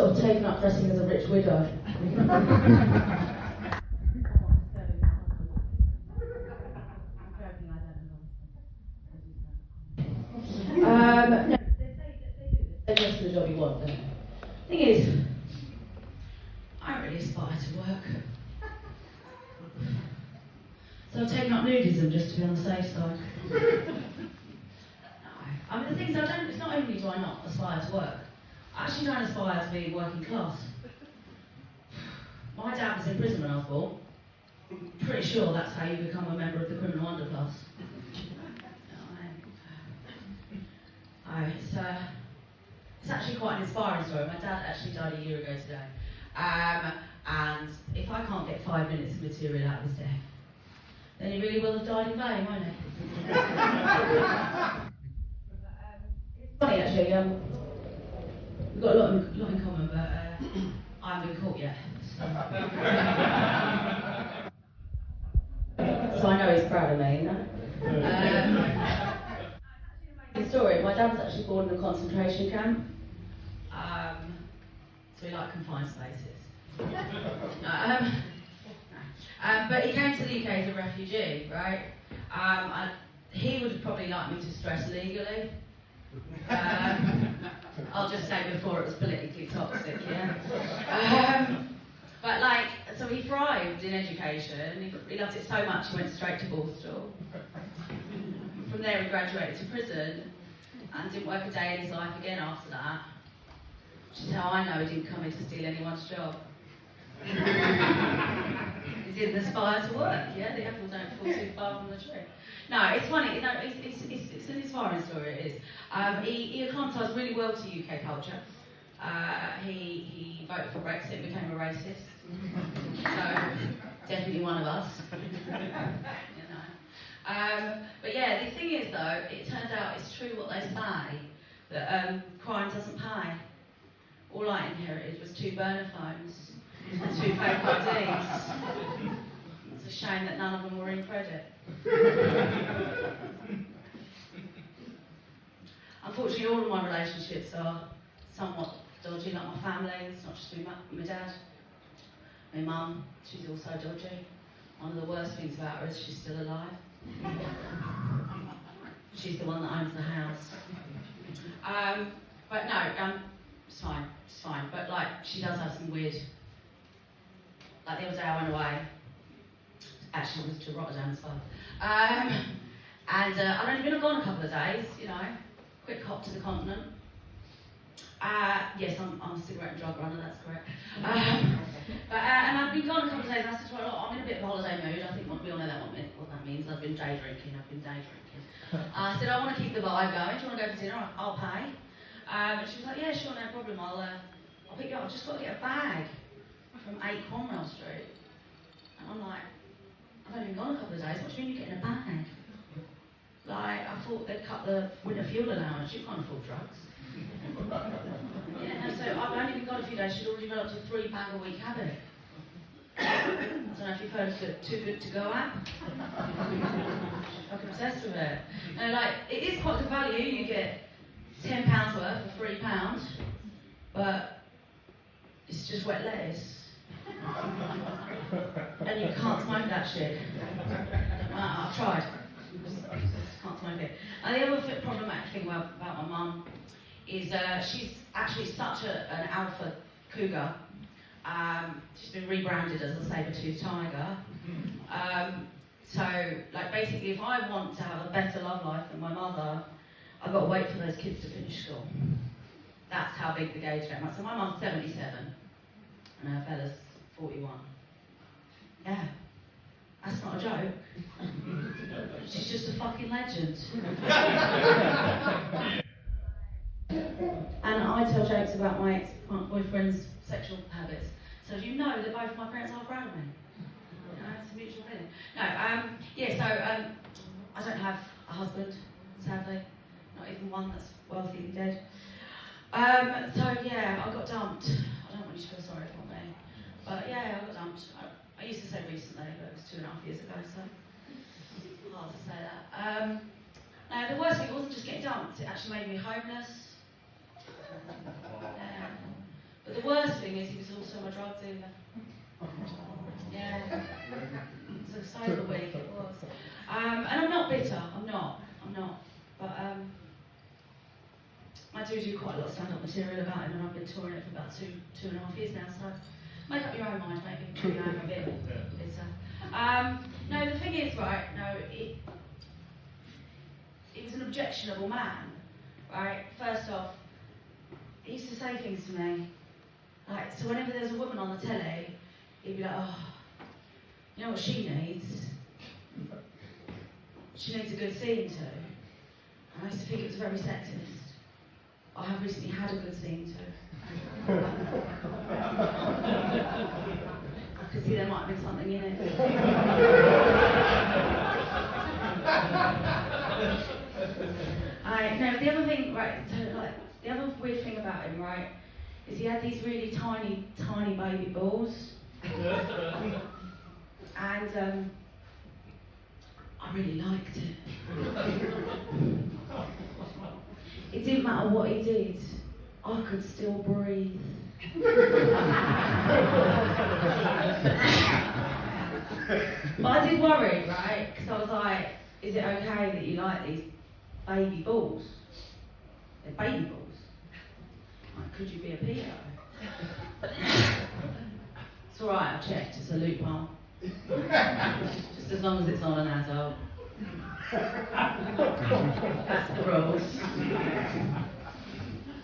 sort of taken up dressing as a rich widow. No, they dress for the job you want, don't they? Thing is, I don't really aspire to work. So I've taken up nudism just to be on the safe side. No. I mean, the thing is, it's not only do I not aspire to work, I actually don't aspire to be working class. My dad was in prison when I was born. Pretty sure that's how you become a member of the criminal underclass. It's actually quite an inspiring story. My dad actually died a year ago today. And if I can't get 5 minutes of material out of his death, then he really will have died in vain, won't he? It's funny actually, we've got a lot in common, but I haven't been caught yet. So I know he's proud of me, you know? The story, my dad was actually born in a concentration camp. So he liked confined spaces. But he came to the UK as a refugee, right? He would have probably liked me to stress legally. I'll just say before it was politically toxic, yeah? But like, so he thrived in education. He loved it so much he went straight to Borstal. From there he graduated to prison and didn't work a day in his life again after that. Which is how I know he didn't come in to steal anyone's job. He didn't aspire to work, yeah? The apples don't fall too far from the tree. No, it's funny, you know, it's an inspiring story, it is. He acclimatised really well to UK culture. He voted for Brexit, became a racist. So, definitely one of us. You know. But yeah, the thing is though, it turns out it's true what they say, that crime doesn't pay. All I inherited was 2 burner phones and 2 fake IDs. It's a shame that none of them were in credit. Unfortunately, all of my relationships are somewhat dodgy, like my family. It's not just my dad. My mum, she's also dodgy. One of the worst things about her is she's still alive. She's the one that owns the house. But no, it's fine. But like, she does have some weird. Like the other day I went away. Actually, it was to Rotterdam as well. And I'd only been gone a couple of days, you know. Quick hop to the continent. Yes, I'm a cigarette and drug runner, that's correct. And I've been gone a couple of days and I said to her, I'm in a bit of a holiday mood. I think we all know what that means. I've been day drinking. I said, I want to keep the vibe going. Do you want to go for dinner? I'll pay. And she was like, yeah, sure, no problem. I'll pick you up. I've just got to get a bag from 8 Cromwell Street. And I'm like, I've only been gone a couple of days. What do you mean you're getting a bag? Like, I thought they'd cut the winter fuel allowance. You can't afford drugs. Yeah, no, so I've only been gone a few days. She'd already developed a £3 a week habit. I don't know if you've heard of it, Too Good To Go app. She's fucking obsessed with it. And like, it is quite good value. You get £10 worth for £3, but it's just wet lettuce. And you can't smoke that shit. I've tried. Just can't smoke it. And the other problematic thing about my mum is she's actually such an alpha cougar. She's been rebranded as a saber-toothed tiger. So, like, basically, if I want to have a better love life than my mother, I've got to wait for those kids to finish school. That's how big the gauge game is. So my mum's 77, and her fella's 41. Yeah, that's not a joke. She's just a fucking legend. And I tell jokes about my ex-boyfriend's sexual habits. So you know that both my parents are proud of me. You know, it's a mutual feeling. No, I don't have a husband, sadly. Not even one that's wealthy and dead. So yeah, I got dumped. I don't want you to feel sorry for me. But yeah, I got dumped. I used to say recently, but it was 2.5 years ago, so hard to say that. No, the worst thing wasn't just getting dumped, it actually made me homeless. But the worst thing is he was also my drug dealer. Yeah. So sober week it was. And I'm not bitter, I'm not. But I do quite a lot of stand-up material about him, and I've been touring it for about two and a half years now, so make up your own mind, maybe I'm a bit bitter. No, the thing is, right, no, he was an objectionable man, right? First off, he used to say things to me, like, so whenever there's a woman on the telly, he'd be like, oh, you know what she needs? She needs a good scene to. And I used to think it was very sexist. I have recently had a good scene to. I could see there might have been something in it. No, the other thing, right, so like, the other weird thing about him, right, is he had these really tiny, tiny baby balls. And I really liked it. It didn't matter what he did, I could still breathe. But I did worry, right? Because I was like, is it okay that you like these baby balls? They're baby balls. Like, could you be a pedo? It's alright, I've checked, it's a loophole. Just as long as it's not an adult. That's the rules.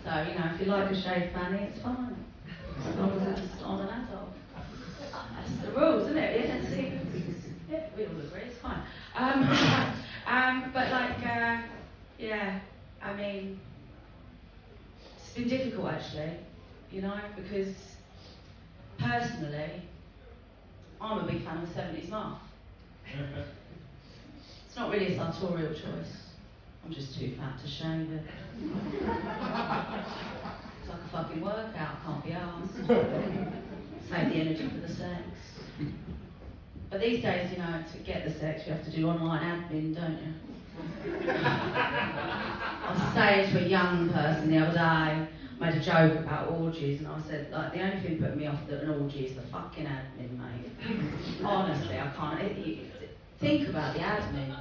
So, you know, if you like a shaved fanny, it's fine. As long as it's not an adult. That's the rules, isn't it? Yeah, we all agree, it's fine. But like, yeah, I mean, it's been difficult actually, you know, because personally, I'm a big fan of 70s math. It's not really a sartorial choice. I'm just too fat to shave it. It's like a fucking workout, can't be arsed. Save the energy for the sex. But these days, you know, to get the sex, you have to do online admin, don't you? I was saying to a young person the other day, made a joke about orgies, and I said, like, the only thing putting me off an orgy is the fucking admin, mate. Honestly, I can't. Think about the admin.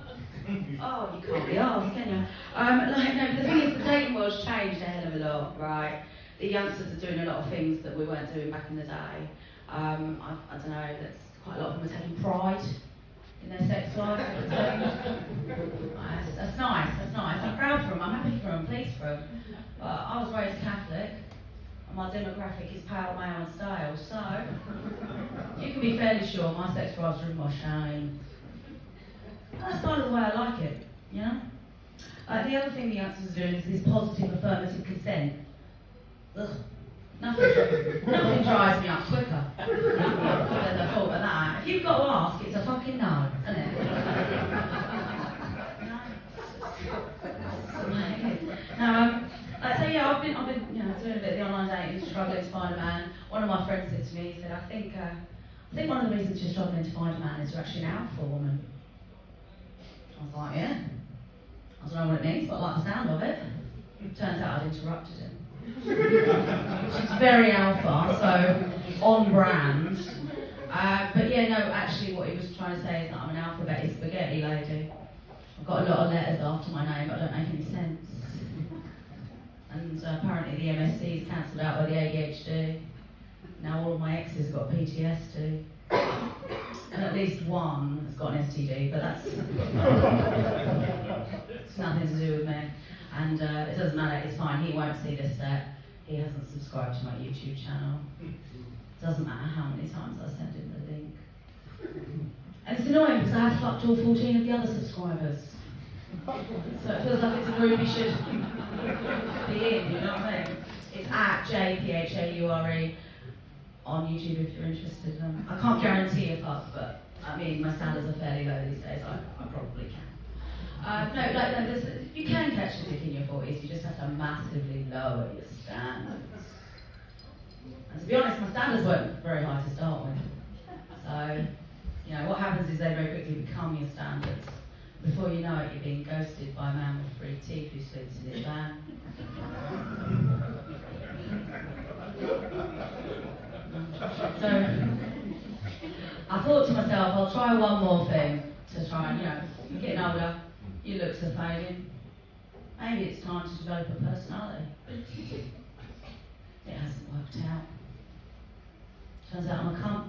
Oh, you can't be arsed, can you? Like, no, the thing is, the dating world's changed a hell of a lot, right? The youngsters are doing a lot of things that we weren't doing back in the day. I don't know, that's quite a lot of them are taking pride in their sex life. That's nice. I'm proud for them, I'm happy for them, pleased for them. But I was raised Catholic, and my demographic is pale, male and stale, so you can be fairly sure my sex drives are in my shame. That's kind of the way I like it, you know? The other thing the youngsters are doing is this positive affirmative consent. Ugh. Nothing drives me up quicker than the thought of that. If you've got to ask, it's a fucking no, isn't it? No, so yeah, I've been, you know, doing a bit of the online dating, struggling to find a man. One of my friends said to me, he said, I think one of the reasons you're struggling to find a man is you're actually an alpha woman. I was like, yeah. I don't know what it means, but I like the sound of it. Turns out I'd interrupted him. Which is very alpha, so on brand. But yeah, no, actually what he was trying to say is that I'm an alphabet spaghetti lady. I've got a lot of letters after my name, but I don't make any sense. And apparently the MSc is cancelled out by the ADHD. Now all of my exes have got PTSD. And at least one has got an STD, but that's it's nothing to do with me. And it doesn't matter, it's fine, he won't see this set. He hasn't subscribed to my YouTube channel. Doesn't matter how many times I send him the link. And it's annoying because I have fucked all 14 of the other subscribers. So it feels like it's a group he should be in, you know what I mean? It's at JPHAURE on YouTube if you're interested. I can't guarantee a fuck, but I mean, my standards are fairly low these days, I probably can. You can catch a dick in your 40s, you just have to massively lower your standards. And to be honest, my standards weren't very high to start with. So, you know, what happens is they very quickly become your standards. Before you know it, you're being ghosted by a man with 3 teeth who sleeps in his van. thought to myself, I'll try one more thing to try and, you're getting older, your looks are fading. Maybe it's time to develop a personality. It hasn't worked out. Turns out I'm a cunt.